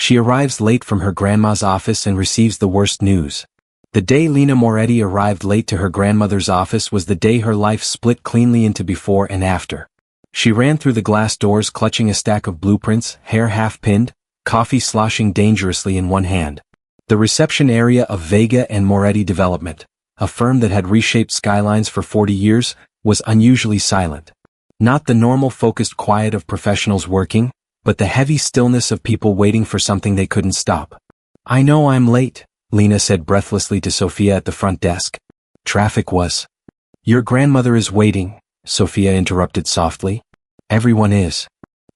She arrives late from her grandma's office and receives the worst news. The day Lina Moretti arrived late to her grandmother's office was the day her life split cleanly into before and after. She ran through the glass doors clutching a stack of blueprints, hair half-pinned, coffee sloshing dangerously in one hand. The reception area of Vega and Moretti Development, a firm that had reshaped skylines for 40 years, was unusually silent. Not the normal focused quiet of professionals working, but the heavy stillness of people waiting for something they couldn't stop. "I know I'm late," Lina said breathlessly to Sophia at the front desk. "Traffic was." "Your grandmother is waiting," Sophia interrupted softly. "Everyone is."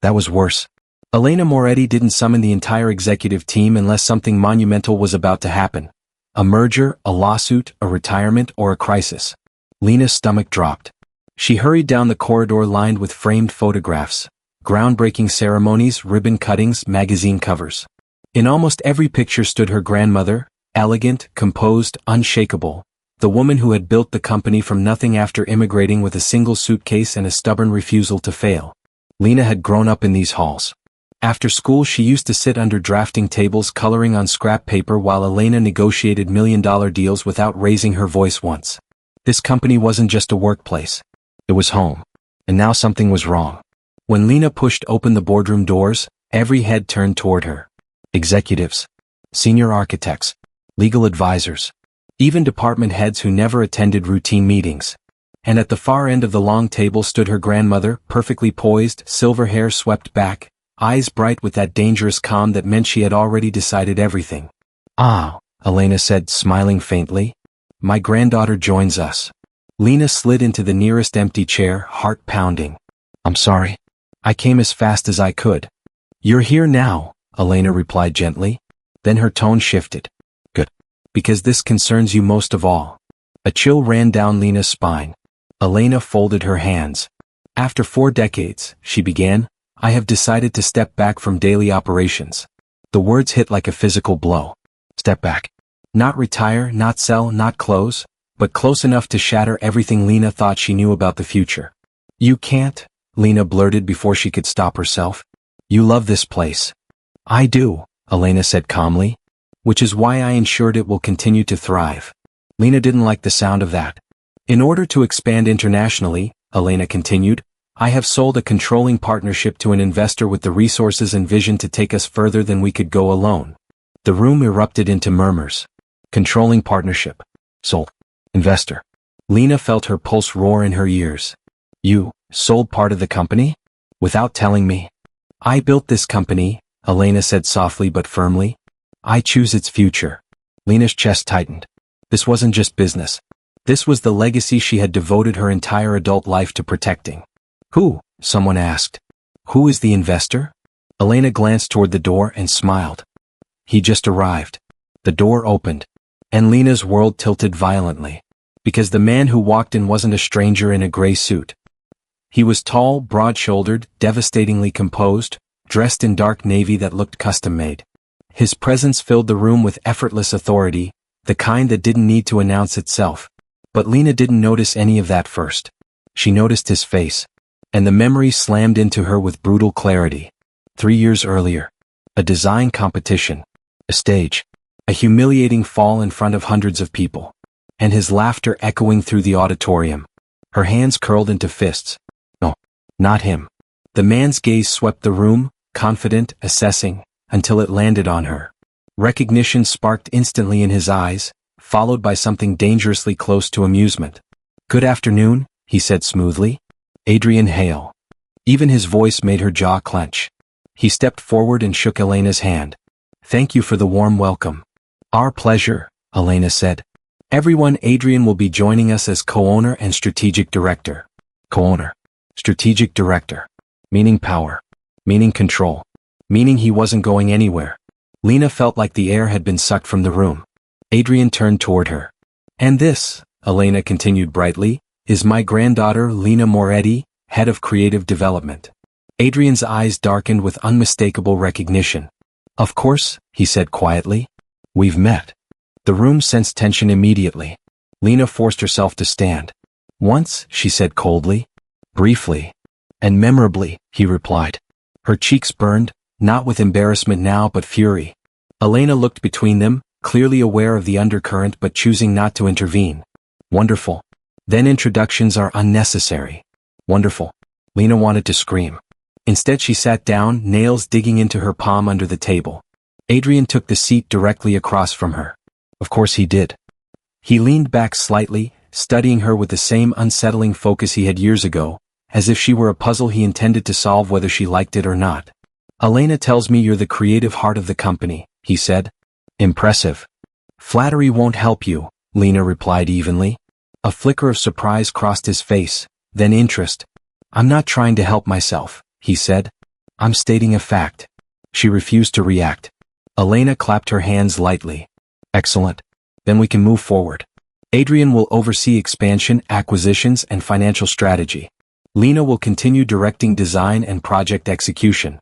That was worse. Elena Moretti didn't summon the entire executive team unless something monumental was about to happen. A merger, a lawsuit, a retirement, or a crisis. Lina's stomach dropped. She hurried down the corridor lined with framed photographs, groundbreaking ceremonies, ribbon cuttings, magazine covers. In almost every picture stood her grandmother, elegant, composed, unshakable, the woman who had built the company from nothing after immigrating with a single suitcase and a stubborn refusal to fail. Lina had grown up in these halls. After school she used to sit under drafting tables coloring on scrap paper while Elena negotiated million-dollar deals without raising her voice once. This company wasn't just a workplace. It was home. And now something was wrong. When Lina pushed open the boardroom doors, every head turned toward her. Executives, senior architects, legal advisors, even department heads who never attended routine meetings. And at the far end of the long table stood her grandmother, perfectly poised, silver hair swept back, eyes bright with that dangerous calm that meant she had already decided everything. "Ah," Elena said, smiling faintly. "My granddaughter joins us." Lina slid into the nearest empty chair, heart pounding. "I'm sorry. I came as fast as I could." "You're here now," Elena replied gently. Then her tone shifted. "Good. Because this concerns you most of all." A chill ran down Lina's spine. Elena folded her hands. "After 4 decades," she began, "I have decided to step back from daily operations." The words hit like a physical blow. Step back. Not retire, not sell, not close, but close enough to shatter everything Lina thought she knew about the future. "You can't," Lina blurted before she could stop herself. "You love this place." "I do," Elena said calmly. "Which is why I ensured it will continue to thrive." Lina didn't like the sound of that. "In order to expand internationally," Elena continued, "I have sold a controlling partnership to an investor with the resources and vision to take us further than we could go alone." The room erupted into murmurs. Controlling partnership. Sold. Investor. Lina felt her pulse roar in her ears. "You sold part of the company? Without telling me?" "I built this company," Elena said softly but firmly. "I choose its future." Lina's chest tightened. This wasn't just business. This was the legacy she had devoted her entire adult life to protecting. "Who?" someone asked. "Who is the investor?" Elena glanced toward the door and smiled. "He just arrived." The door opened, and Lina's world tilted violently. Because the man who walked in wasn't a stranger in a gray suit. He was tall, broad-shouldered, devastatingly composed, dressed in dark navy that looked custom-made. His presence filled the room with effortless authority, the kind that didn't need to announce itself. But Lina didn't notice any of that first. She noticed his face. And the memory slammed into her with brutal clarity. 3 years earlier. A design competition. A stage. A humiliating fall in front of hundreds of people. And his laughter echoing through the auditorium. Her hands curled into fists. No, not him. The man's gaze swept the room, confident, assessing, until it landed on her. Recognition sparked instantly in his eyes, followed by something dangerously close to amusement. "Good afternoon," he said smoothly. "Adrian Hale." Even his voice made her jaw clench. He stepped forward and shook Elena's hand. "Thank you for the warm welcome." "Our pleasure," Elena said. "Everyone, Adrian will be joining us as co-owner and strategic director." Co-owner. Strategic director. Meaning power. Meaning control. Meaning he wasn't going anywhere. Lina felt like the air had been sucked from the room. Adrian turned toward her. "And this," Elena continued brightly, "is my granddaughter Lina Moretti, head of creative development." Adrian's eyes darkened with unmistakable recognition. "Of course," he said quietly. "We've met." The room sensed tension immediately. Lina forced herself to stand. "Once," she said coldly. "Briefly." "And memorably," he replied. Her cheeks burned, not with embarrassment now but fury. Elena looked between them, clearly aware of the undercurrent but choosing not to intervene. Wonderful. Then introductions are unnecessary. Wonderful. Lina wanted to scream. Instead she sat down, nails digging into her palm under the table. Adrian took the seat directly across from her. Of course he did. He leaned back slightly, studying her with the same unsettling focus he had years ago, as if she were a puzzle he intended to solve whether she liked it or not. Elena tells me you're the creative heart of the company, he said. Impressive. Flattery won't help you, Lina replied evenly. A flicker of surprise crossed his face, then interest. I'm not trying to help myself, he said. I'm stating a fact. She refused to react. Elena clapped her hands lightly. Excellent. Then we can move forward. Adrian will oversee expansion, acquisitions, and financial strategy. Lina will continue directing design and project execution.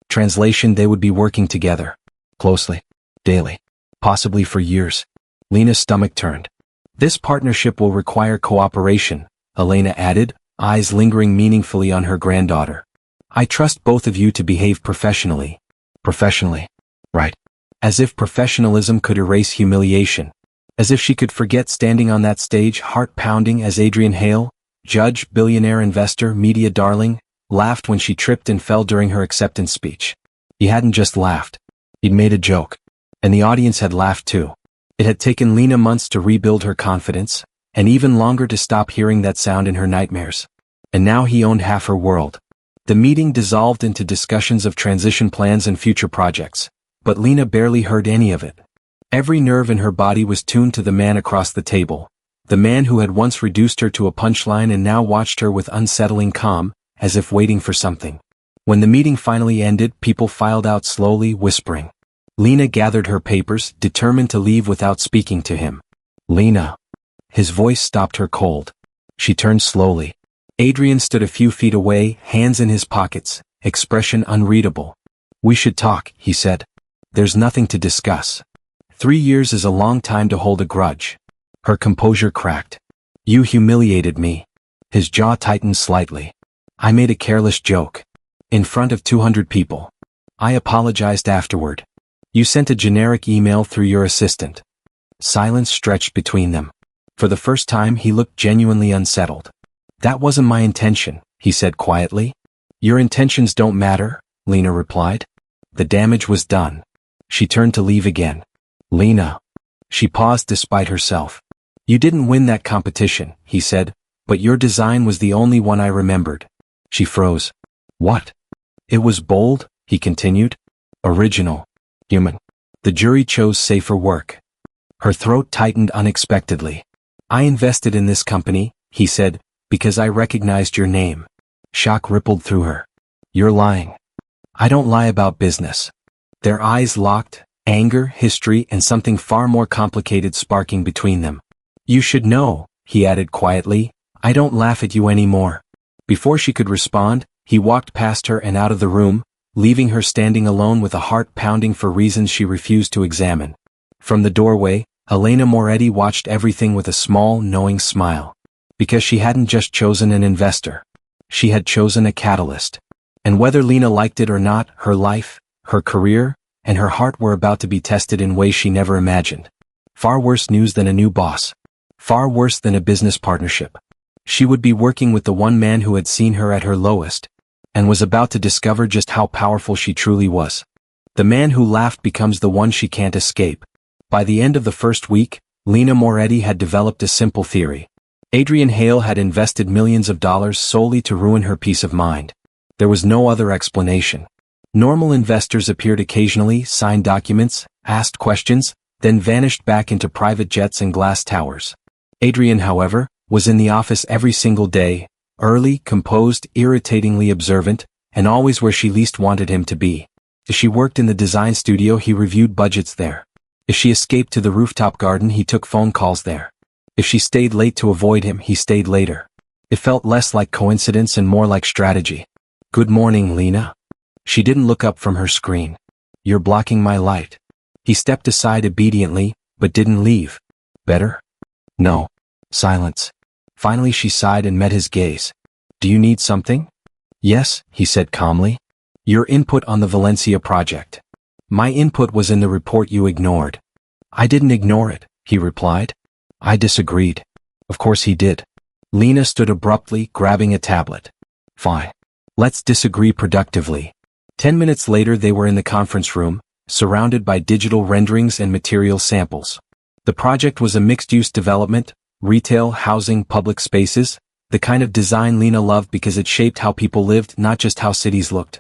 Translation: they would be working together. Closely. Daily. Possibly for years. Lina's stomach turned. This partnership will require cooperation, Elena added, eyes lingering meaningfully on her granddaughter. I trust both of you to behave professionally. Professionally. Right. As if professionalism could erase humiliation. As if she could forget standing on that stage, heart-pounding, as Adrian Hale, judge, billionaire investor, media darling, laughed when she tripped and fell during her acceptance speech. He hadn't just laughed. He'd made a joke. And the audience had laughed too. It had taken Lina months to rebuild her confidence, and even longer to stop hearing that sound in her nightmares. And now he owned half her world. The meeting dissolved into discussions of transition plans and future projects, but Lina barely heard any of it. Every nerve in her body was tuned to the man across the table, the man who had once reduced her to a punchline and now watched her with unsettling calm, as if waiting for something. When the meeting finally ended, people filed out slowly, whispering. Lina gathered her papers, determined to leave without speaking to him. Lina. His voice stopped her cold. She turned slowly. Adrian stood a few feet away, hands in his pockets, expression unreadable. We should talk, he said. There's nothing to discuss. 3 years is a long time to hold a grudge. Her composure cracked. You humiliated me. His jaw tightened slightly. I made a careless joke. In front of 200 people. I apologized afterward. You sent a generic email through your assistant. Silence stretched between them. For the first time he looked genuinely unsettled. That wasn't my intention, he said quietly. Your intentions don't matter, Lina replied. The damage was done. She turned to leave again. Lina. She paused despite herself. You didn't win that competition, he said, but your design was the only one I remembered. She froze. What? It was bold, he continued. Original. Human. The jury chose safer work. Her throat tightened unexpectedly. I invested in this company, he said, because I recognized your name. Shock rippled through her. You're lying. I don't lie about business. Their eyes locked, anger, history, and something far more complicated sparking between them. You should know, he added quietly, I don't laugh at you anymore. Before she could respond, he walked past her and out of the room, leaving her standing alone with a heart pounding for reasons she refused to examine. From the doorway, Elena Moretti watched everything with a small, knowing smile. Because she hadn't just chosen an investor. She had chosen a catalyst. And whether Lina liked it or not, her life, her career, and her heart were about to be tested in ways she never imagined. Far worse news than a new boss. Far worse than a business partnership. She would be working with the one man who had seen her at her lowest, and was about to discover just how powerful she truly was. The man who laughed becomes the one she can't escape. By the end of the first week, Lina Moretti had developed a simple theory. Adrian Hale had invested millions of dollars solely to ruin her peace of mind. There was no other explanation. Normal investors appeared occasionally, signed documents, asked questions, then vanished back into private jets and glass towers. Adrian, however, was in the office every single day, early, composed, irritatingly observant, and always where she least wanted him to be. If she worked in the design studio, he reviewed budgets there. If she escaped to the rooftop garden, he took phone calls there. If she stayed late to avoid him, he stayed later. It felt less like coincidence and more like strategy. Good morning, Lina. She didn't look up from her screen. You're blocking my light. He stepped aside obediently, but didn't leave. Better? No. Silence. Finally she sighed and met his gaze. Do you need something? Yes, he said calmly. Your input on the Valencia project. My input was in the report you ignored. I didn't ignore it, he replied. I disagreed. Of course he did. Lina stood abruptly, grabbing a tablet. Fine. Let's disagree productively. 10 minutes later they were in the conference room, surrounded by digital renderings and material samples. The project was a mixed-use development, retail, housing, public spaces, the kind of design Lina loved because it shaped how people lived, not just how cities looked.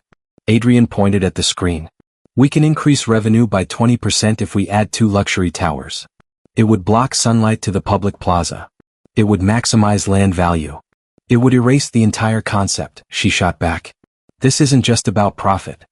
Adrian pointed at the screen. We can increase revenue by 20% if we add 2 luxury towers. It would block sunlight to the public plaza. It would maximize land value. It would erase the entire concept, she shot back. This isn't just about profit.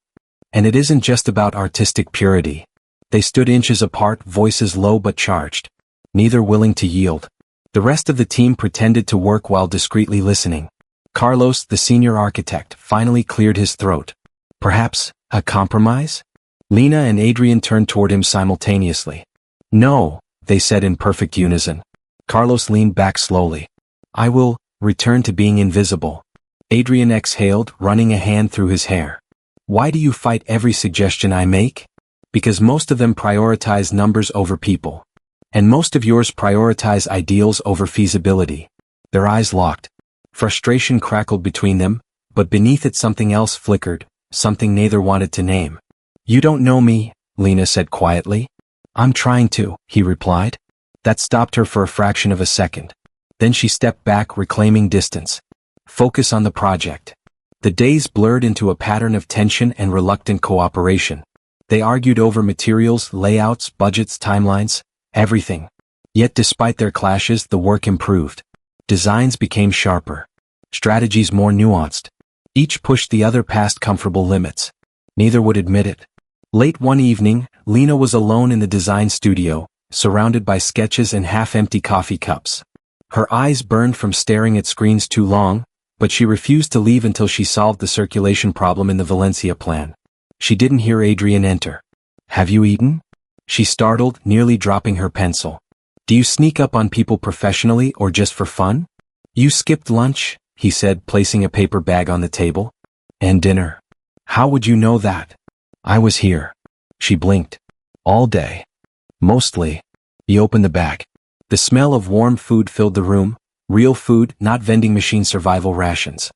And it isn't just about artistic purity. They stood inches apart, voices low but charged. Neither willing to yield. The rest of the team pretended to work while discreetly listening. Carlos, the senior architect, finally cleared his throat. Perhaps, a compromise? Lina and Adrian turned toward him simultaneously. No, they said in perfect unison. Carlos leaned back slowly. I will return to being invisible. Adrian exhaled, running a hand through his hair. Why do you fight every suggestion I make? Because most of them prioritize numbers over people. And most of yours prioritize ideals over feasibility. Their eyes locked. Frustration crackled between them, but beneath it something else flickered, something neither wanted to name. You don't know me, Lina said quietly. I'm trying to, he replied. That stopped her for a fraction of a second. Then she stepped back, reclaiming distance. Focus on the project. The days blurred into a pattern of tension and reluctant cooperation. They argued over materials, layouts, budgets, timelines, everything. Yet despite their clashes, the work improved. Designs became sharper. Strategies more nuanced. Each pushed the other past comfortable limits. Neither would admit it. Late one evening, Lina was alone in the design studio, surrounded by sketches and half-empty coffee cups. Her eyes burned from staring at screens too long, but she refused to leave until she solved the circulation problem in the Valencia plan. She didn't hear Adrian enter. Have you eaten? She startled, nearly dropping her pencil. Do you sneak up on people professionally or just for fun? You skipped lunch, he said, placing a paper bag on the table. And dinner. How would you know that? I was here. She blinked. All day. Mostly. He opened the bag. The smell of warm food filled the room. Real food, not vending machine survival rations.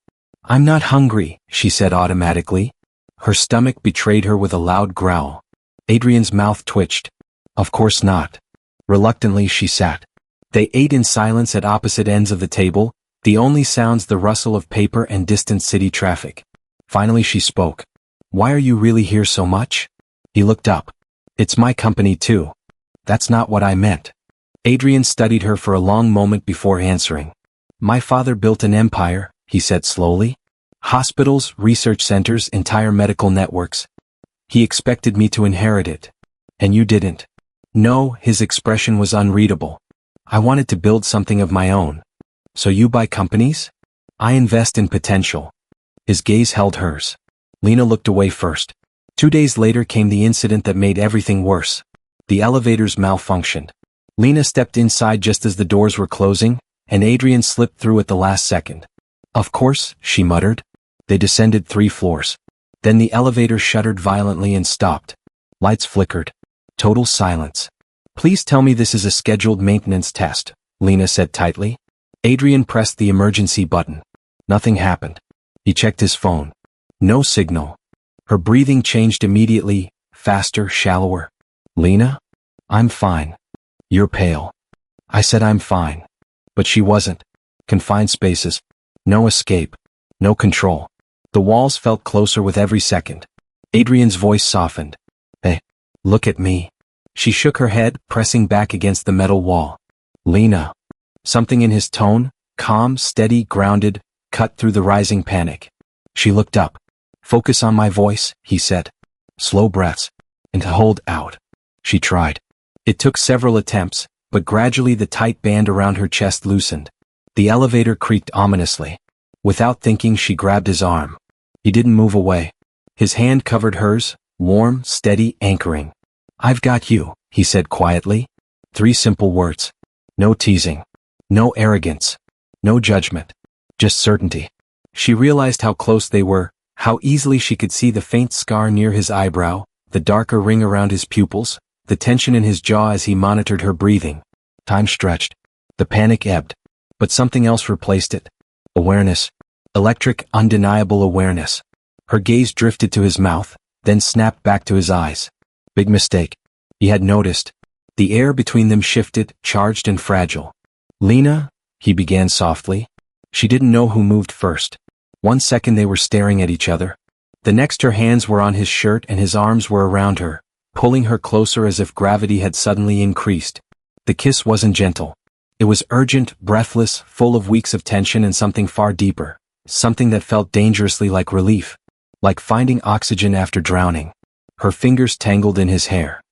I'm not hungry, she said automatically. Her stomach betrayed her with a loud growl. Adrian's mouth twitched. Of course not. Reluctantly she sat. They ate in silence at opposite ends of the table, the only sounds the rustle of paper and distant city traffic. Finally she spoke. Why are you really here so much? He looked up. It's my company too. That's not what I meant. Adrian studied her for a long moment before answering. My father built an empire, he said slowly. Hospitals, research centers, entire medical networks. He expected me to inherit it. And you didn't. No, his expression was unreadable. I wanted to build something of my own. So you buy companies? I invest in potential. His gaze held hers. Lina looked away first. 2 days later came the incident that made everything worse. The elevators malfunctioned. Lina stepped inside just as the doors were closing, and Adrian slipped through at the last second. Of course, she muttered. They descended 3 floors. Then the elevator shuddered violently and stopped. Lights flickered. Total silence. Please tell me this is a scheduled maintenance test, Lina said tightly. Adrian pressed the emergency button. Nothing happened. He checked his phone. No signal. Her breathing changed immediately, faster, shallower. Lina? I'm fine. You're pale. I said I'm fine. But she wasn't. Confined spaces. No escape. No control. The walls felt closer with every second. Adrian's voice softened. Hey, look at me. She shook her head, pressing back against the metal wall. Lina. Something in his tone, calm, steady, grounded, cut through the rising panic. She looked up. Focus on my voice, he said. Slow breaths. And hold out. She tried. It took several attempts, but gradually the tight band around her chest loosened. The elevator creaked ominously. Without thinking, she grabbed his arm. He didn't move away. His hand covered hers, warm, steady, anchoring. I've got you, he said quietly. 3 simple words. No teasing. No arrogance. No judgment. Just certainty. She realized how close they were, How easily she could see the faint scar near his eyebrow, the darker ring around his pupils, the tension in his jaw as he monitored her breathing. Time stretched. The panic ebbed. But something else replaced it. Awareness. Electric, undeniable awareness. Her gaze drifted to his mouth, then snapped back to his eyes. Big mistake. He had noticed. The air between them shifted, charged and fragile. Lina, he began softly. She didn't know who moved first. 1 second they were staring at each other. The next her hands were on his shirt and his arms were around her, pulling her closer as if gravity had suddenly increased. The kiss wasn't gentle. It was urgent, breathless, full of weeks of tension and something far deeper. Something that felt dangerously like relief. Like finding oxygen after drowning. Her fingers tangled in his hair.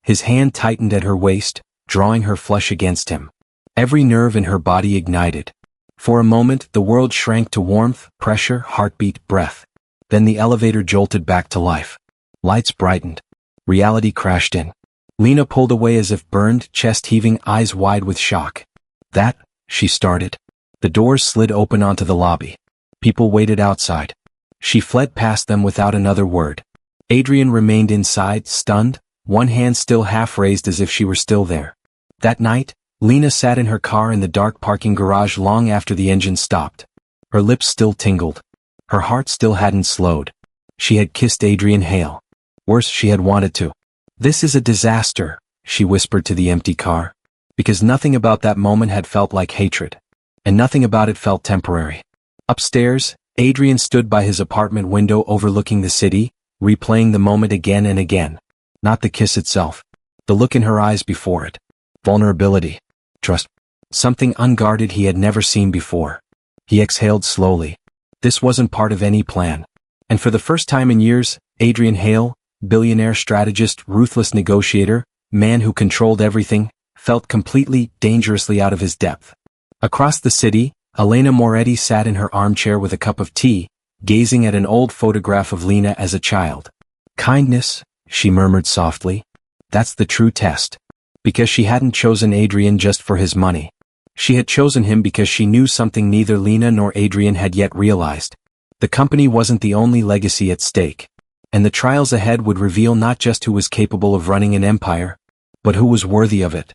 His hand tightened at her waist, drawing her flesh against him. Every nerve in her body ignited. For a moment, the world shrank to warmth, pressure, heartbeat, breath. Then the elevator jolted back to life. Lights brightened. Reality crashed in. Lina pulled away as if burned, chest heaving, eyes wide with shock. That, she started. The doors slid open onto the lobby. People waited outside. She fled past them without another word. Adrian remained inside, stunned, one hand still half raised as if she were still there. That night, Lina sat in her car in the dark parking garage long after the engine stopped. Her lips still tingled. Her heart still hadn't slowed. She had kissed Adrian Hale. Worse, she had wanted to. This is a disaster, she whispered to the empty car. Because nothing about that moment had felt like hatred. And nothing about it felt temporary. Upstairs, Adrian stood by his apartment window overlooking the city, replaying the moment again and again. Not the kiss itself. The look in her eyes before it. Vulnerability. Trust. Something unguarded he had never seen before. He exhaled slowly. This wasn't part of any plan. And for the first time in years, Adrian Hale, billionaire strategist, ruthless negotiator, man who controlled everything, felt completely, dangerously out of his depth. Across the city, Elena Moretti sat in her armchair with a cup of tea, gazing at an old photograph of Lina as a child. Kindness, she murmured softly. That's the true test. Because she hadn't chosen Adrian just for his money. She had chosen him because she knew something neither Lina nor Adrian had yet realized. The company wasn't the only legacy at stake. And the trials ahead would reveal not just who was capable of running an empire, but who was worthy of it.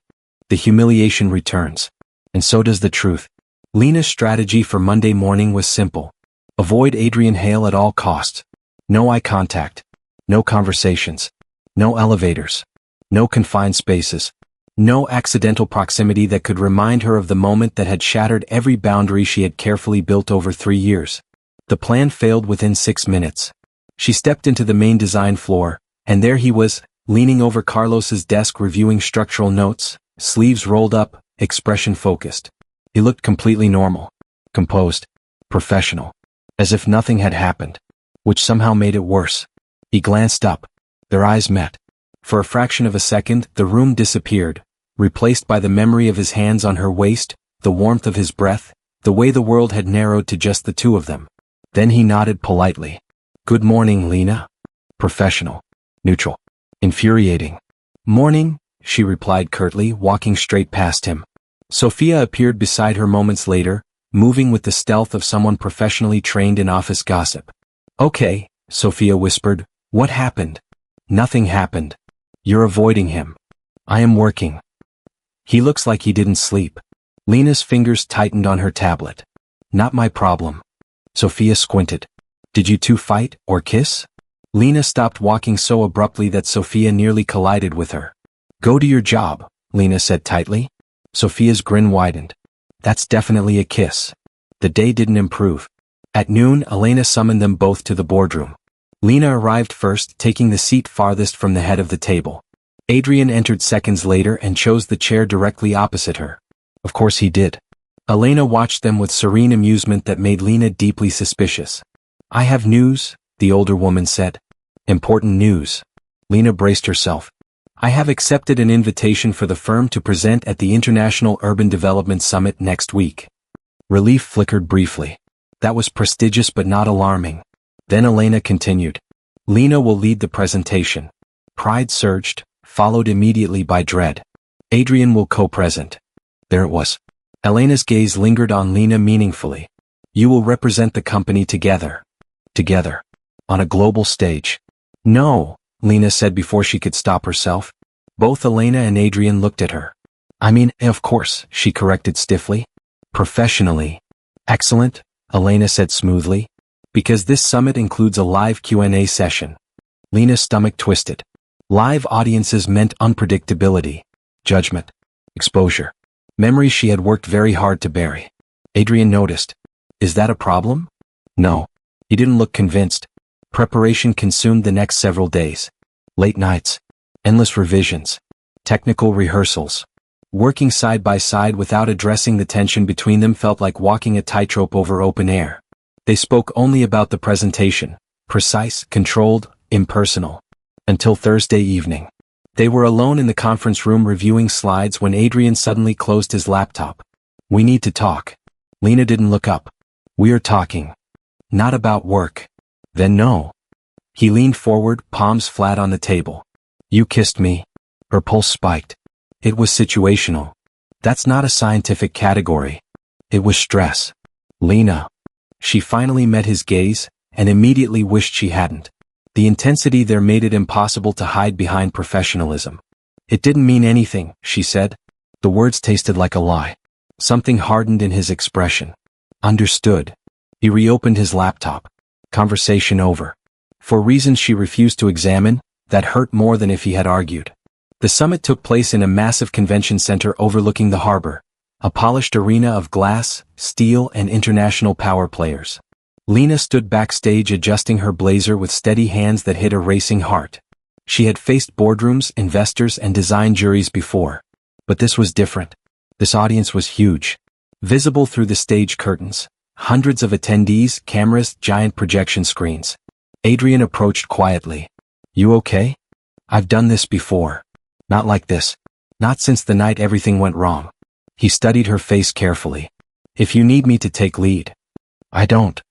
The humiliation returns. And so does the truth. Lina's strategy for Monday morning was simple. Avoid Adrian Hale at all costs. No eye contact. No conversations. No elevators. No confined spaces. No accidental proximity that could remind her of the moment that had shattered every boundary she had carefully built over 3 years. The plan failed within 6 minutes. She stepped into the main design floor, and there he was, leaning over Carlos's desk reviewing structural notes, sleeves rolled up, expression focused. He looked completely normal, composed, professional, as if nothing had happened, which somehow made it worse. He glanced up. Their eyes met. For a fraction of a second, the room disappeared, replaced by the memory of his hands on her waist, the warmth of his breath, the way the world had narrowed to just the two of them. Then he nodded politely. Good morning, Lina. Professional. Neutral. Infuriating. Morning, she replied curtly, walking straight past him. Sophia appeared beside her moments later, moving with the stealth of someone professionally trained in office gossip. Okay, Sophia whispered, what happened? Nothing happened. You're avoiding him. I am working. He looks like he didn't sleep. Lina's fingers tightened on her tablet. Not my problem. Sophia squinted. Did you two fight, or kiss? Lina stopped walking so abruptly that Sophia nearly collided with her. Go to your job, Lina said tightly. Sophia's grin widened. That's definitely a kiss. The day didn't improve. At noon, Elena summoned them both to the boardroom. Lina arrived first, taking the seat farthest from the head of the table. Adrian entered seconds later and chose the chair directly opposite her. Of course he did. Elena watched them with serene amusement that made Lina deeply suspicious. I have news, the older woman said. Important news. Lina braced herself. I have accepted an invitation for the firm to present at the International Urban Development Summit next week. Relief flickered briefly. That was prestigious but not alarming. Then Elena continued. Lina will lead the presentation. Pride surged, followed immediately by dread. Adrian will co-present. There it was. Elena's gaze lingered on Lina meaningfully. You will represent the company together. Together. On a global stage. No, Lina said before she could stop herself. Both Elena and Adrian looked at her. I mean, of course, she corrected stiffly. Professionally. Excellent, Elena said smoothly. Because this summit includes a live Q&A session. Lina's stomach twisted. Live audiences meant unpredictability, judgment, exposure. Memories she had worked very hard to bury. Adrian noticed. Is that a problem? No. He didn't look convinced. Preparation consumed the next several days. Late nights. Endless revisions. Technical rehearsals. Working side by side without addressing the tension between them felt like walking a tightrope over open air. They spoke only about the presentation. Precise, controlled, impersonal. Until Thursday evening. They were alone in the conference room reviewing slides when Adrian suddenly closed his laptop. We need to talk. Lina didn't look up. We are talking. Not about work. Then no. He leaned forward, palms flat on the table. You kissed me. Her pulse spiked. It was situational. That's not a scientific category. It was stress. Lina. She finally met his gaze, and immediately wished she hadn't. The intensity there made it impossible to hide behind professionalism. It didn't mean anything, she said. The words tasted like a lie. Something hardened in his expression. Understood. He reopened his laptop. Conversation over. For reasons she refused to examine, that hurt more than if he had argued. The summit took place in a massive convention center overlooking the harbor, a polished arena of glass, steel, and international power players. Lina stood backstage adjusting her blazer with steady hands that hid a racing heart. She had faced boardrooms, investors, and design juries before. But this was different. This audience was huge. Visible through the stage curtains. Hundreds of attendees, cameras, giant projection screens. Adrian approached quietly. You okay? I've done this before. Not like this. Not since the night everything went wrong. He studied her face carefully. If you need me to take lead. I don't.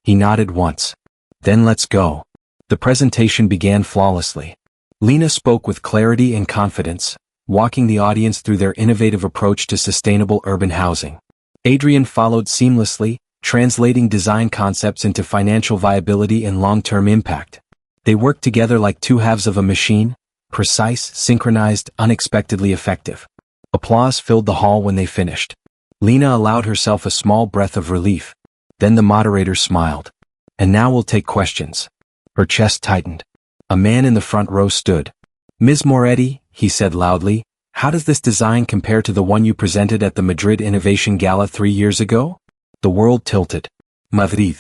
He nodded once. Then let's go. The presentation began flawlessly. Lina spoke with clarity and confidence, walking the audience through their innovative approach to sustainable urban housing. Adrian followed seamlessly, translating design concepts into financial viability and long-term impact. They worked together like two halves of a machine, precise, synchronized, unexpectedly effective. Applause filled the hall when they finished. Lina allowed herself a small breath of relief. Then the moderator smiled. And now we'll take questions. Her chest tightened. A man in the front row stood. Ms. Moretti, he said loudly, how does this design compare to the one you presented at the Madrid Innovation Gala 3 years ago? The world tilted. Madrid.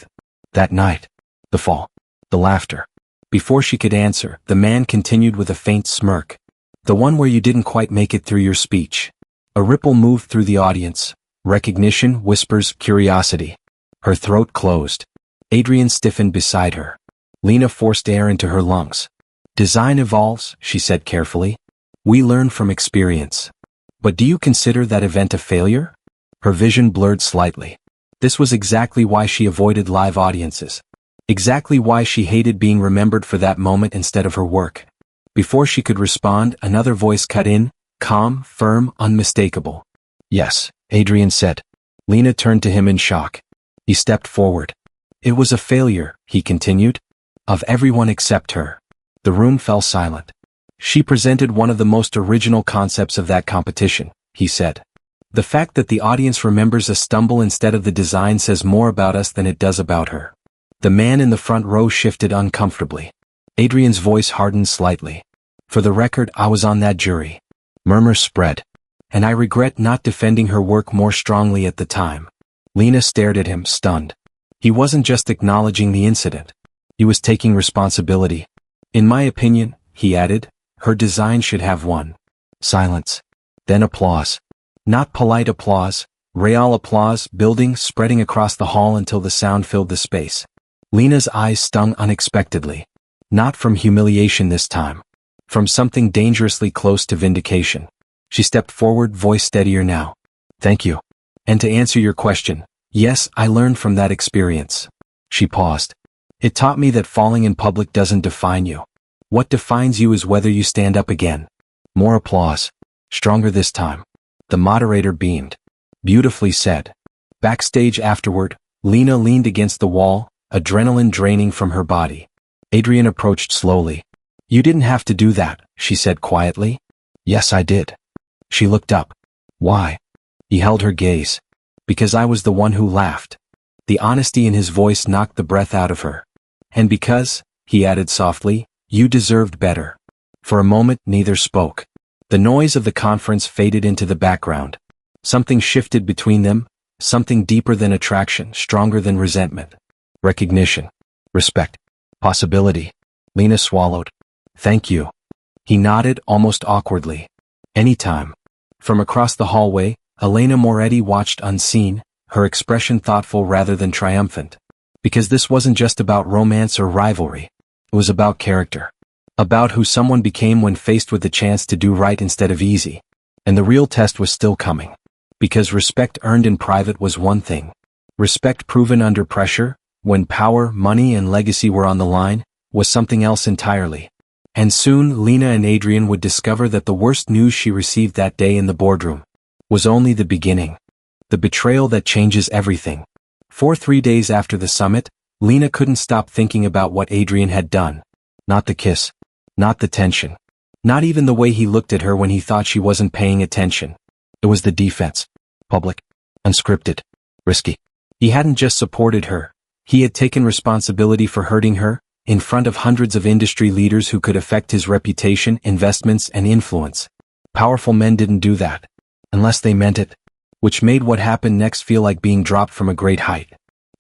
That night. The fall. The laughter. Before she could answer, the man continued with a faint smirk. The one where you didn't quite make it through your speech. A ripple moved through the audience. Recognition, whispers, curiosity. Her throat closed. Adrian stiffened beside her. Lina forced air into her lungs. Design evolves, she said carefully. We learn from experience. But do you consider that event a failure? Her vision blurred slightly. This was exactly why she avoided live audiences. Exactly why she hated being remembered for that moment instead of her work. Before she could respond, another voice cut in, calm, firm, unmistakable. Yes, Adrian said. Lina turned to him in shock. He stepped forward. It was a failure, he continued. Of everyone except her. The room fell silent. She presented one of the most original concepts of that competition, he said. The fact that the audience remembers a stumble instead of the design says more about us than it does about her. The man in the front row shifted uncomfortably. Adrian's voice hardened slightly. For the record, I was on that jury. Murmurs spread. And I regret not defending her work more strongly at the time. Lina stared at him, stunned. He wasn't just acknowledging the incident. He was taking responsibility. In my opinion, he added, her design should have won. Silence. Then applause. Not polite applause, real applause, building, spreading across the hall until the sound filled the space. Lina's eyes stung unexpectedly. Not from humiliation this time. From something dangerously close to vindication. She stepped forward, voice steadier now. Thank you. And to answer your question, yes, I learned from that experience. She paused. It taught me that falling in public doesn't define you. What defines you is whether you stand up again. More applause. Stronger this time. The moderator beamed. Beautifully said. Backstage afterward, Lina leaned against the wall, adrenaline draining from her body. Adrian approached slowly. You didn't have to do that, she said quietly. Yes, I did. She looked up. Why? He held her gaze. Because I was the one who laughed. The honesty in his voice knocked the breath out of her. And because, he added softly, you deserved better. For a moment neither spoke. The noise of the conference faded into the background. Something shifted between them, something deeper than attraction, stronger than resentment. Recognition. Respect. Possibility. Lina swallowed. Thank you. He nodded almost awkwardly. Anytime. From across the hallway, Elena Moretti watched unseen, her expression thoughtful rather than triumphant. Because this wasn't just about romance or rivalry. It was about character. About who someone became when faced with the chance to do right instead of easy. And the real test was still coming. Because respect earned in private was one thing. Respect proven under pressure, when power, money and legacy were on the line, was something else entirely. And soon Lina and Adrian would discover that the worst news she received that day in the boardroom was only the beginning. The betrayal that changes everything. For 3 days after the summit, Lina couldn't stop thinking about what Adrian had done. Not the kiss. Not the tension. Not even the way he looked at her when he thought she wasn't paying attention. It was the defense. Public. Unscripted. Risky. He hadn't just supported her. He had taken responsibility for hurting her, in front of hundreds of industry leaders who could affect his reputation, investments, and influence. Powerful men didn't do that. Unless they meant it. Which made what happened next feel like being dropped from a great height.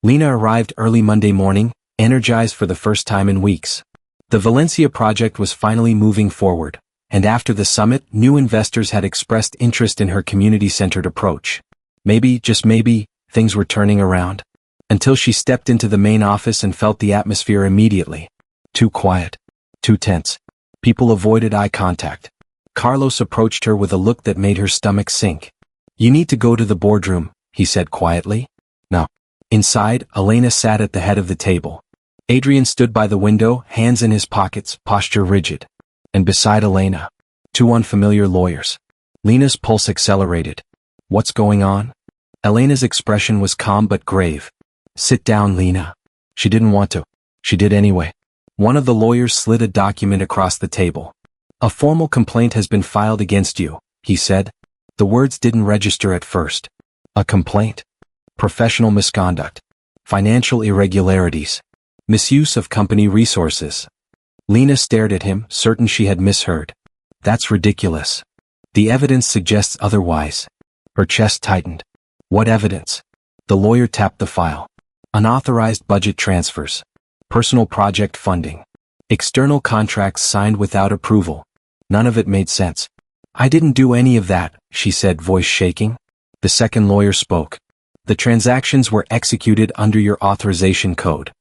Lina arrived early Monday morning, energized for the first time in weeks. The Valencia project was finally moving forward, and after the summit, new investors had expressed interest in her community-centered approach. Maybe, just maybe, things were turning around. Until she stepped into the main office and felt the atmosphere immediately. Too quiet. Too tense. People avoided eye contact. Carlos approached her with a look that made her stomach sink. You need to go to the boardroom, he said quietly. No. Inside, Elena sat at the head of the table. Adrian stood by the window, hands in his pockets, posture rigid. And beside Elena, 2 unfamiliar lawyers. Lina's pulse accelerated. What's going on? Elena's expression was calm but grave. Sit down, Lina. She didn't want to. She did anyway. One of the lawyers slid a document across the table. A formal complaint has been filed against you, he said. The words didn't register at first. A complaint? Professional misconduct. Financial irregularities. Misuse of company resources. Lina stared at him, certain she had misheard. That's ridiculous. The evidence suggests otherwise. Her chest tightened. What evidence? The lawyer tapped the file. Unauthorized budget transfers. Personal project funding. External contracts signed without approval. None of it made sense. I didn't do any of that, she said, voice shaking. The second lawyer spoke. The transactions were executed under your authorization code.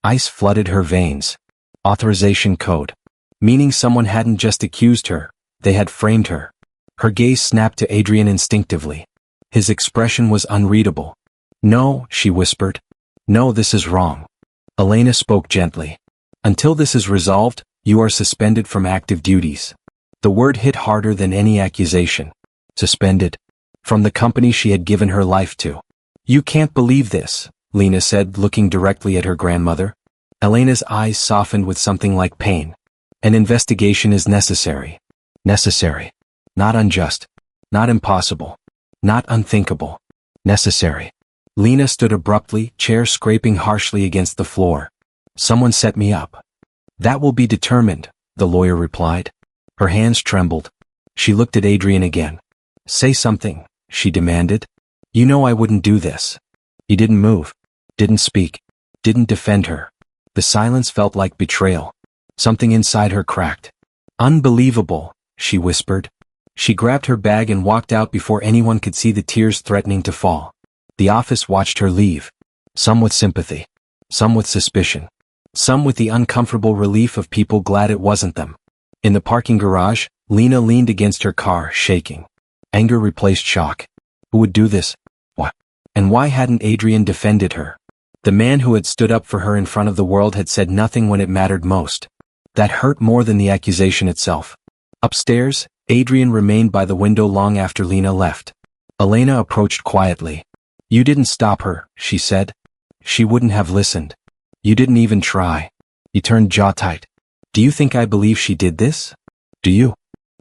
Ice flooded her veins. Authorization code. Meaning someone hadn't just accused her, they had framed her. Her gaze snapped to Adrian instinctively. His expression was unreadable. No, she whispered. No, this is wrong. Elena spoke gently. Until this is resolved, you are suspended from active duties. The word hit harder than any accusation. Suspended. From the company she had given her life to. You can't believe this, Lina said, looking directly at her grandmother. Elena's eyes softened with something like pain. An investigation is necessary. Necessary. Not unjust. Not impossible. Not unthinkable. Necessary. Lina stood abruptly, chair scraping harshly against the floor. Someone set me up. That will be determined, the lawyer replied. Her hands trembled. She looked at Adrian again. Say something, she demanded. You know I wouldn't do this. He didn't move. Didn't speak. Didn't defend her. The silence felt like betrayal. Something inside her cracked. Unbelievable, she whispered. She grabbed her bag and walked out before anyone could see the tears threatening to fall. The office watched her leave. Some with sympathy. Some with suspicion. Some with the uncomfortable relief of people glad it wasn't them. In the parking garage, Lina leaned against her car, shaking. Anger replaced shock. Who would do this? What? And why hadn't Adrian defended her? The man who had stood up for her in front of the world had said nothing when it mattered most. That hurt more than the accusation itself. Upstairs, Adrian remained by the window long after Lina left. Elena approached quietly. You didn't stop her, she said. She wouldn't have listened. You didn't even try. He turned jaw tight. Do you think I believe she did this? Do you?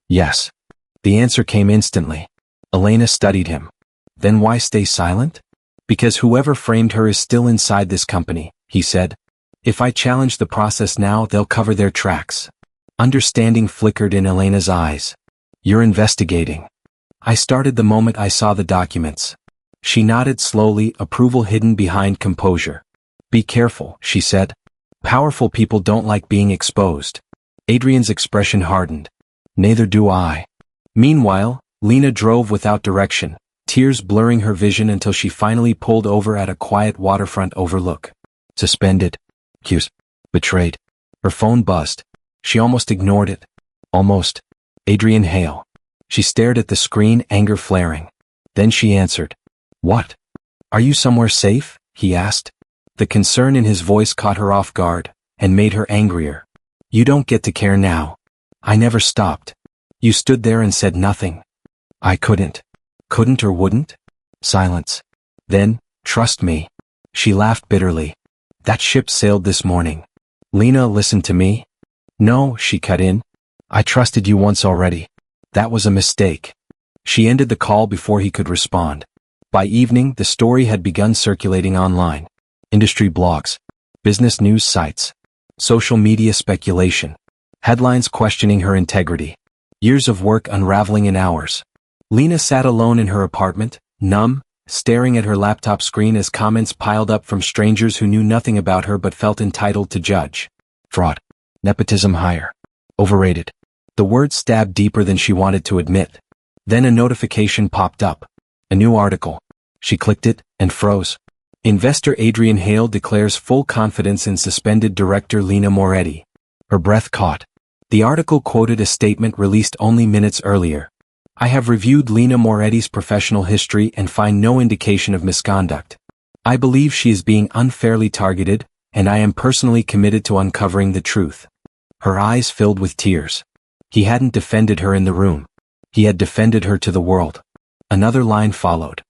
Yes. The answer came instantly. Elena studied him. Then why stay silent? Because whoever framed her is still inside this company, he said. If I challenge the process now, they'll cover their tracks. Understanding flickered in Elena's eyes. You're investigating. I started the moment I saw the documents. She nodded slowly, approval hidden behind composure. Be careful, she said. Powerful people don't like being exposed. Adrian's expression hardened. Neither do I. Meanwhile, Lina drove without direction, tears blurring her vision until she finally pulled over at a quiet waterfront overlook. Suspended. Accused. Betrayed. Her phone buzzed. She almost ignored it. Almost. Adrian Hale. She stared at the screen, anger flaring. Then she answered. What? Are you somewhere safe? He asked. The concern in his voice caught her off guard, and made her angrier. You don't get to care now. I never stopped. You stood there and said nothing. I couldn't. Couldn't or wouldn't? Silence. Then, trust me. She laughed bitterly. That ship sailed this morning. Lina, listen to me. No, she cut in. I trusted you once already. That was a mistake. She ended the call before he could respond. By evening, the story had begun circulating online. Industry blogs, business news sites, social media speculation, headlines questioning her integrity, years of work unraveling in hours. Lina sat alone in her apartment, numb, staring at her laptop screen as comments piled up from strangers who knew nothing about her but felt entitled to judge. Fraud. Nepotism higher. Overrated. The words stabbed deeper than she wanted to admit. Then a notification popped up. A new article. She clicked it, and froze. Investor Adrian Hale declares full confidence in suspended director Lina Moretti. Her breath caught. The article quoted a statement released only minutes earlier. I have reviewed Lina Moretti's professional history and find no indication of misconduct. I believe she is being unfairly targeted, and I am personally committed to uncovering the truth. Her eyes filled with tears. He hadn't defended her in the room. He had defended her to the world. Another line followed.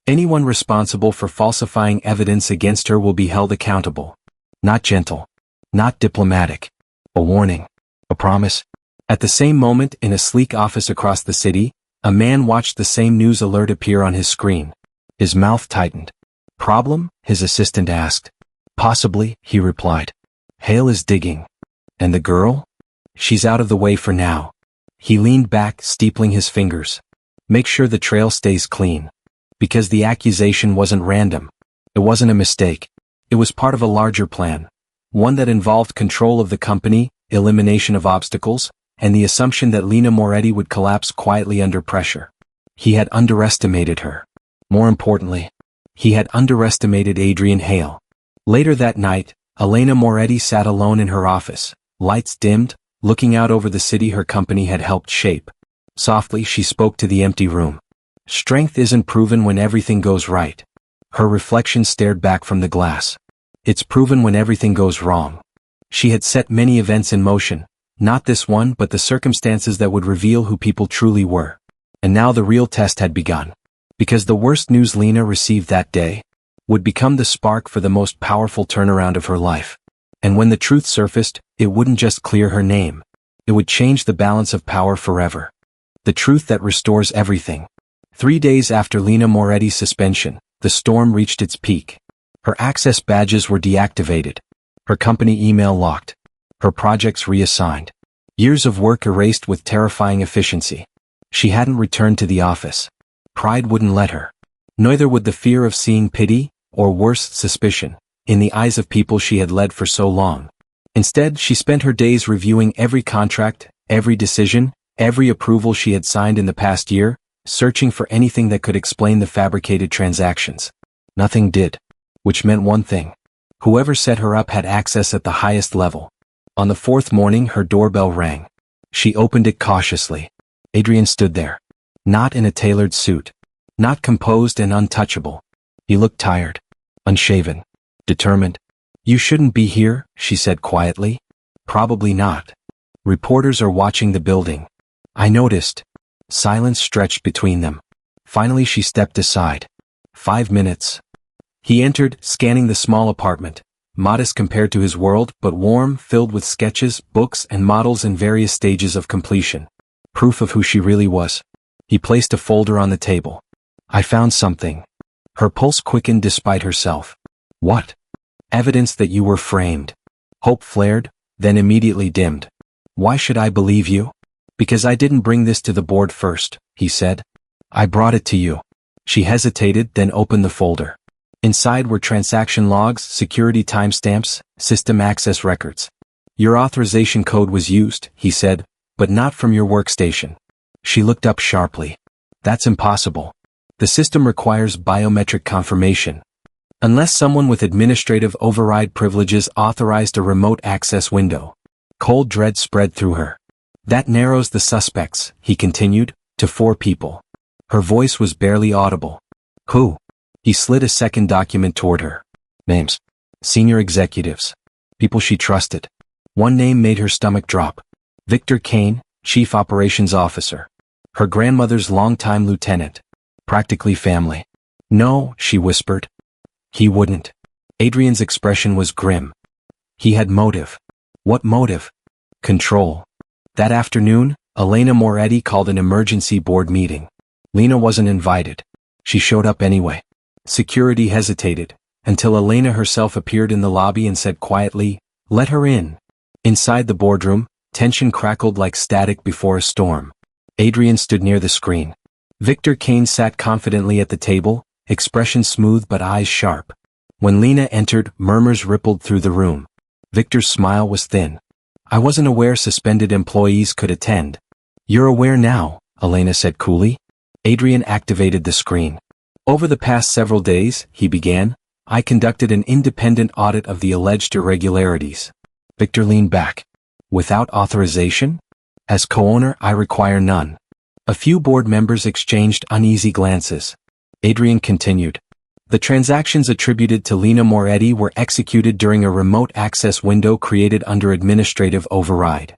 Anyone responsible for falsifying evidence against her will be held accountable. Not gentle. Not diplomatic. A warning. A promise. At the same moment, in a sleek office across the city, a man watched the same news alert appear on his screen. His mouth tightened. Problem? His assistant asked. Possibly, he replied. Hale is digging. And the girl? She's out of the way for now. He leaned back, steepling his fingers. Make sure the trail stays clean. Because the accusation wasn't random. It wasn't a mistake. It was part of a larger plan. One that involved control of the company, elimination of obstacles, and the assumption that Lina Moretti would collapse quietly under pressure. He had underestimated her. More importantly, he had underestimated Adrian Hale. Later that night, Elena Moretti sat alone in her office, lights dimmed, looking out over the city her company had helped shape. Softly, she spoke to the empty room. Strength isn't proven when everything goes right. Her reflection stared back from the glass. It's proven when everything goes wrong. She had set many events in motion, not this one but the circumstances that would reveal who people truly were. And now the real test had begun. Because the worst news Lina received that day would become the spark for the most powerful turnaround of her life. And when the truth surfaced, it wouldn't just clear her name. It would change the balance of power forever. The truth that restores everything. 3 days after Lina Moretti's suspension, the storm reached its peak. Her access badges were deactivated. Her company email locked. Her projects reassigned. Years of work erased with terrifying efficiency. She hadn't returned to the office. Pride wouldn't let her. Neither would the fear of seeing pity, or worse, suspicion, in the eyes of people she had led for so long. Instead, she spent her days reviewing every contract, every decision, every approval she had signed in the past year, searching for anything that could explain the fabricated transactions. Nothing did. Which meant one thing. Whoever set her up had access at the highest level. On the fourth morning, her doorbell rang. She opened it cautiously. Adrian stood there. Not in a tailored suit. Not composed and untouchable. He looked tired. Unshaven. Determined. You shouldn't be here, she said quietly. Probably not. Reporters are watching the building. I noticed. Silence stretched between them. Finally she stepped aside. 5 minutes. He entered, scanning the small apartment. modest compared to his world, but warm, filled with sketches, books, and models in various stages of completion. Proof of who she really was. He placed a folder on the table. I found something. Her pulse quickened despite herself. What? Evidence that you were framed. Hope flared, then immediately dimmed. Why should I believe you? Because I didn't bring this to the board first, he said. I brought it to you. She hesitated, then opened the folder. Inside were transaction logs, security timestamps, system access records. Your authorization code was used, he said, but not from your workstation. She looked up sharply. That's impossible. The system requires biometric confirmation. Unless someone with administrative override privileges authorized a remote access window. Cold dread spread through her. That narrows the suspects, he continued, to 4 people. Her voice was barely audible. Who? He slid a second document toward her. Names. Senior executives. People she trusted. One name made her stomach drop. Victor Kane, Chief Operations Officer. Her grandmother's longtime lieutenant. Practically family. No, she whispered. He wouldn't. Adrian's expression was grim. He had motive. What motive? Control. That afternoon, Elena Moretti called an emergency board meeting. Lina wasn't invited. She showed up anyway. Security hesitated, until Elena herself appeared in the lobby and said quietly, "Let her in." Inside the boardroom, tension crackled like static before a storm. Adrian stood near the screen. Victor Kane sat confidently at the table, expression smooth but eyes sharp. When Lina entered, murmurs rippled through the room. Victor's smile was thin. I wasn't aware suspended employees could attend. You're aware now, Elena said coolly. Adrian activated the screen. Over the past several days, he began, I conducted an independent audit of the alleged irregularities. Victor leaned back. Without authorization? As co-owner, I require none. A few board members exchanged uneasy glances. Adrian continued. The transactions attributed to Lina Moretti were executed during a remote access window created under administrative override.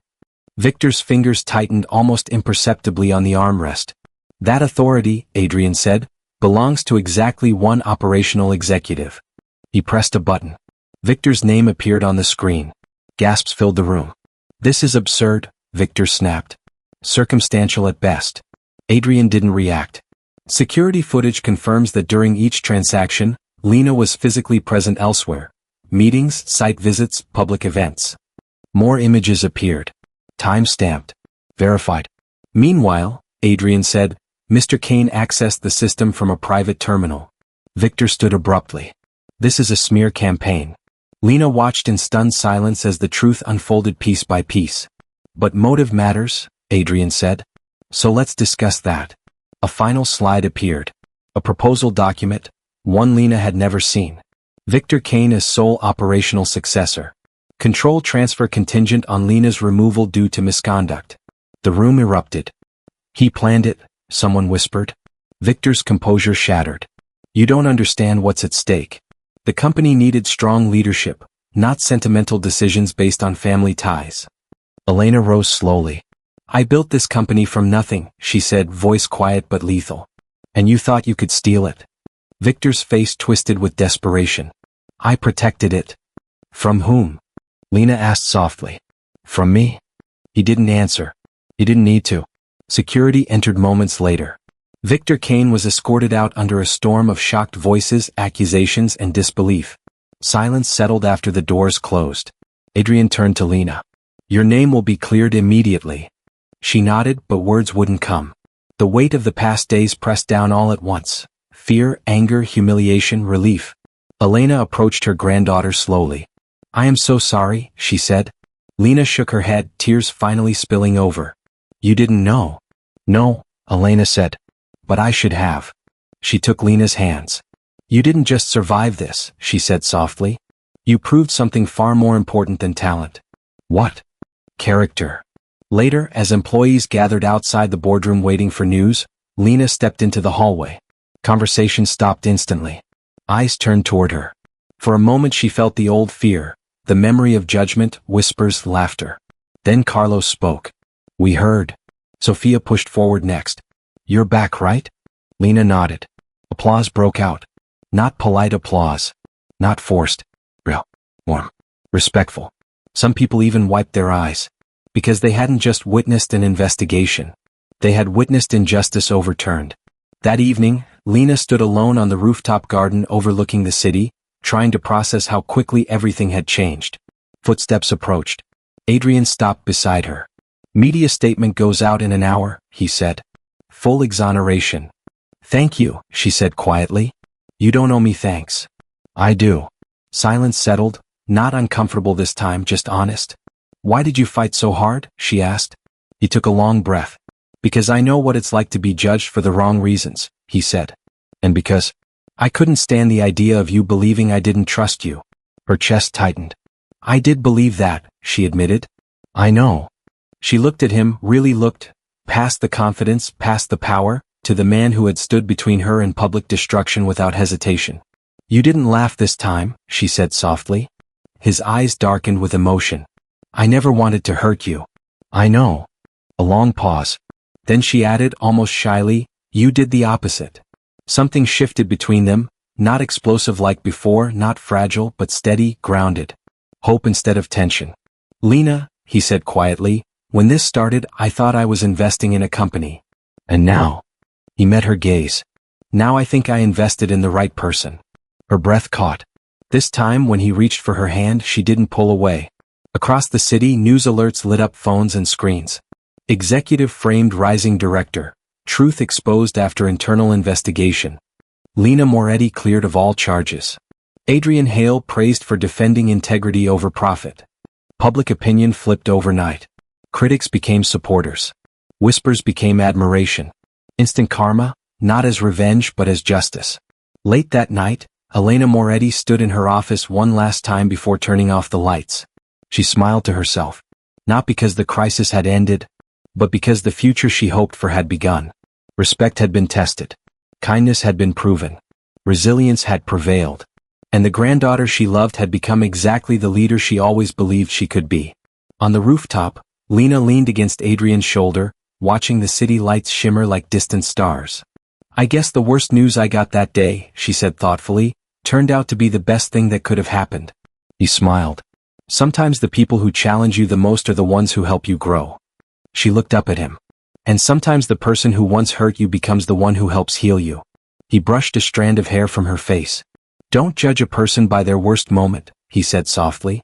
Victor's fingers tightened almost imperceptibly on the armrest. That authority, Adrian said, belongs to exactly one operational executive. He pressed a button. Victor's name appeared on the screen. Gasps filled the room. This is absurd, Victor snapped. Circumstantial at best. Adrian didn't react. Security footage confirms that during each transaction, Lina was physically present elsewhere. Meetings, site visits, public events. More images appeared. Time-stamped. Verified. Meanwhile, Adrian said, Mr. Kane accessed the system from a private terminal. Victor stood abruptly. This is a smear campaign. Lina watched in stunned silence as the truth unfolded piece by piece. But motive matters, Adrian said. So let's discuss that. A final slide appeared. A proposal document, one Lina had never seen. Victor Kane as sole operational successor. Control transfer contingent on Lina's removal due to misconduct. The room erupted. He planned it, someone whispered. Victor's composure shattered. You don't understand what's at stake. The company needed strong leadership, not sentimental decisions based on family ties. Elena rose slowly. I built this company from nothing, she said, voice quiet but lethal. And you thought you could steal it. Victor's face twisted with desperation. I protected it. From whom? Lina asked softly. From me? He didn't answer. He didn't need to. Security entered moments later. Victor Kane was escorted out under a storm of shocked voices, accusations, and disbelief. Silence settled after the doors closed. Adrian turned to Lina. Your name will be cleared immediately. She nodded, but words wouldn't come. The weight of the past days pressed down all at once. Fear, anger, humiliation, relief. Elena approached her granddaughter slowly. I am so sorry, she said. Lina shook her head, tears finally spilling over. You didn't know. No, Elena said. But I should have. She took Lina's hands. You didn't just survive this, she said softly. You proved something far more important than talent. What? Character. Later, as employees gathered outside the boardroom waiting for news, Lina stepped into the hallway. Conversation stopped instantly. Eyes turned toward her. For a moment she felt the old fear, the memory of judgment, whispers, laughter. Then Carlos spoke. We heard. Sophia pushed forward next. You're back, right? Lina nodded. Applause broke out. Not polite applause. Not forced. Real. warm, respectful. Some people even wiped their eyes. Because they hadn't just witnessed an investigation. They had witnessed injustice overturned. That evening, Lina stood alone on the rooftop garden overlooking the city, trying to process how quickly everything had changed. Footsteps approached. Adrian stopped beside her. "Media statement goes out in an hour," he said. "Full exoneration." "Thank you," she said quietly. "You don't owe me thanks." "I do." Silence settled, not uncomfortable this time, just honest. "Why did you fight so hard?" she asked. He took a long breath. "Because I know what it's like to be judged for the wrong reasons," he said. "And because I couldn't stand the idea of you believing I didn't trust you." Her chest tightened. "I did believe that," she admitted. "I know." She looked at him, really looked, past the confidence, past the power, to the man who had stood between her and public destruction without hesitation. "You didn't laugh this time," she said softly. His eyes darkened with emotion. "I never wanted to hurt you." "I know." A long pause. Then she added, almost shyly, "You did the opposite." Something shifted between them, not explosive like before, not fragile, but steady, grounded. Hope instead of tension. "Lina," he said quietly, "when this started, I thought I was investing in a company. And now," he met her gaze, "now I think I invested in the right person." Her breath caught. This time, when he reached for her hand, she didn't pull away. Across the city, news alerts lit up phones and screens. Executive framed rising director. Truth exposed after internal investigation. Lina Moretti cleared of all charges. Adrian Hale praised for defending integrity over profit. Public opinion flipped overnight. Critics became supporters. Whispers became admiration. Instant karma, not as revenge but as justice. Late that night, Elena Moretti stood in her office one last time before turning off the lights. She smiled to herself. Not because the crisis had ended, but because the future she hoped for had begun. Respect had been tested. Kindness had been proven. Resilience had prevailed. And the granddaughter she loved had become exactly the leader she always believed she could be. On the rooftop, Lina leaned against Adrian's shoulder, watching the city lights shimmer like distant stars. "I guess the worst news I got that day," she said thoughtfully, "turned out to be the best thing that could have happened." He smiled. "Sometimes the people who challenge you the most are the ones who help you grow." She looked up at him. "And sometimes the person who once hurt you becomes the one who helps heal you." He brushed a strand of hair from her face. "Don't judge a person by their worst moment," he said softly.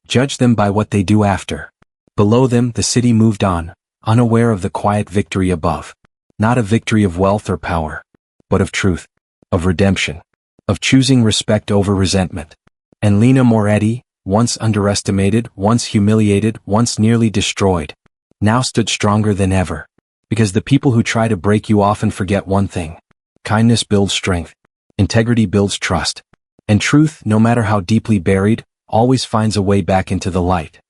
"Judge them by what they do after." Below them, the city moved on, unaware of the quiet victory above. Not a victory of wealth or power, but of truth, of redemption, of choosing respect over resentment. And Lina Moretti, once underestimated, once humiliated, once nearly destroyed, now stood stronger than ever. Because the people who try to break you often forget one thing. Kindness builds strength. Integrity builds trust. And truth, no matter how deeply buried, always finds a way back into the light.